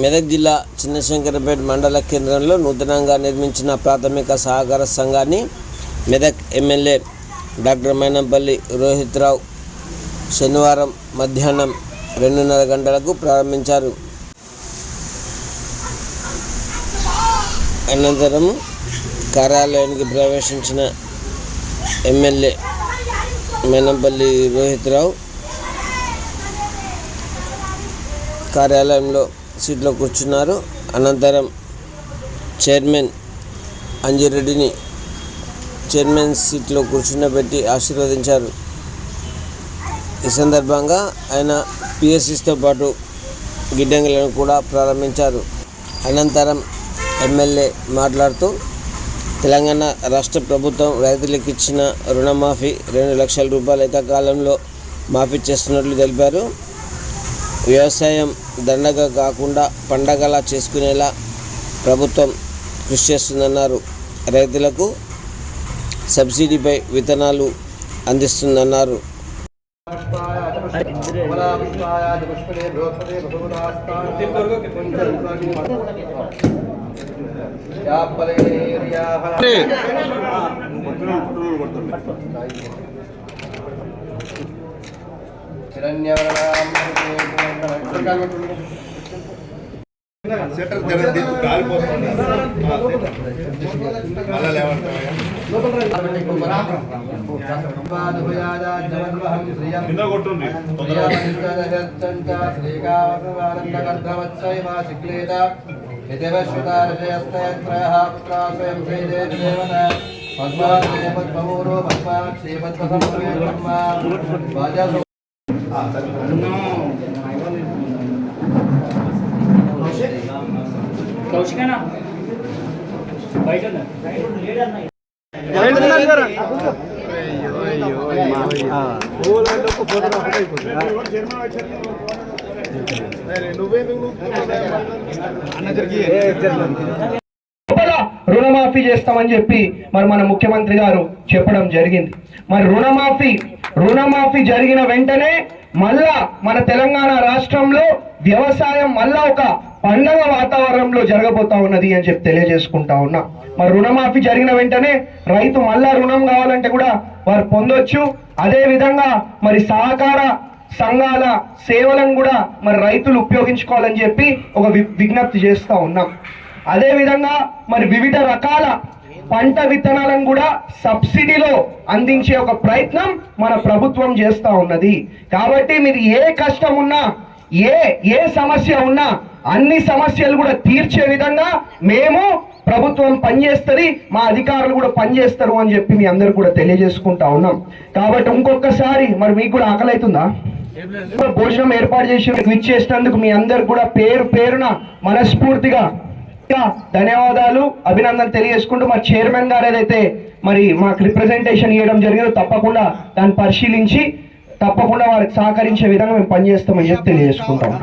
మెదక్ జిల్లా చిన్నశంకరంపేట మండల కేంద్రంలో నూతనంగా నిర్మించిన ప్రాథమిక సహకార సంఘాన్ని మెదక్ ఎమ్మెల్యే డాక్టర్ మైనంపల్లి రోహిత్ రావు శనివారం మధ్యాహ్నం 2:30 గంటలకు ప్రారంభించారు. అనంతరం కార్యాలయానికి ప్రవేశించిన ఎమ్మెల్యే మైనంపల్లి రోహిత్ రావు కార్యాలయంలో సీట్లో కూర్చున్నారు. అనంతరం చైర్మన్ అంజిరెడ్డిని చైర్మన్ సీట్లో కూర్చున్నబెట్టి ఆశీర్వదించారు. ఈ సందర్భంగా ఆయన పిఎస్సితో పాటు గిడ్డంగులను కూడా ప్రారంభించారు. అనంతరం ఎమ్మెల్యే మాట్లాడుతూ తెలంగాణ రాష్ట్ర ప్రభుత్వం రైతులకు ఇచ్చిన రుణమాఫీ 2 లక్షల రూపాయలు ఏకకాలంలో మాఫీ చేస్తున్నట్లు తెలిపారు. వ్యవసాయం దండగా కాకుండా పండగలా చేసుకునేలా ప్రభుత్వం కృషి చేస్తుందన్నారు. రైతులకు సబ్సిడీపై విత్తనాలు అందిస్తుందన్నారు. కౌశికనా బయట రుణమాఫీ చేస్తామని చెప్పి మరి మన ముఖ్యమంత్రి గారు చెప్పడం జరిగింది. మరి రుణమాఫీ జరిగిన వెంటనే మళ్ళా మన తెలంగాణ రాష్ట్రంలో వ్యవసాయం మళ్ళా ఒక పండగ వాతావరణంలో జరగబోతా ఉన్నది అని చెప్పి తెలియజేసుకుంటా ఉన్నా. మరి రుణమాఫీ జరిగిన వెంటనే రైతు మళ్ళా రుణం కావాలంటే కూడా వారు పొందొచ్చు. అదే విధంగా మరి సహకార సంఘాల సేవలను కూడా మరి రైతులు ఉపయోగించుకోవాలని చెప్పి ఒక విజ్ఞప్తి చేస్తూ ఉన్నాం. అదే విధంగా మరి వివిధ రకాల పంట విత్తనాలను కూడా సబ్సిడీలో అందించే ఒక ప్రయత్నం మన ప్రభుత్వం చేస్తూ ఉన్నది. కాబట్టి మీరు ఏ కష్టం ఉన్నా ఏ సమస్య ఉన్నా అన్ని సమస్యలు కూడా తీర్చే విధంగా మేము ప్రభుత్వం పనిచేస్తుంది, మా అధికారులు కూడా పనిచేస్తారు అని చెప్పి మీ అందరు కూడా తెలియజేసుకుంటా ఉన్నాం. కాబట్టి ఇంకొకసారి మరి మీకు కూడా ఆకలి అవుతుందా? భోజనం ఏర్పాటు చేసి ఇచ్చేసినందుకు మీ అందరు కూడా పేరున మనస్ఫూర్తిగా ధన్యవాదాలు, అభినందన తెలియజేసుకుంటూ మరి చైర్మన్ గారు ఏదైతే మరి మాకు రిప్రజెంటేషన్ ఇవ్వడం జరిగిందో తప్పకుండా దాన్ని పరిశీలించి తప్పకుండా వారికి సహకరించే విధంగా మేము పనిచేస్తామని చెప్పి తెలియజేసుకుంటాం.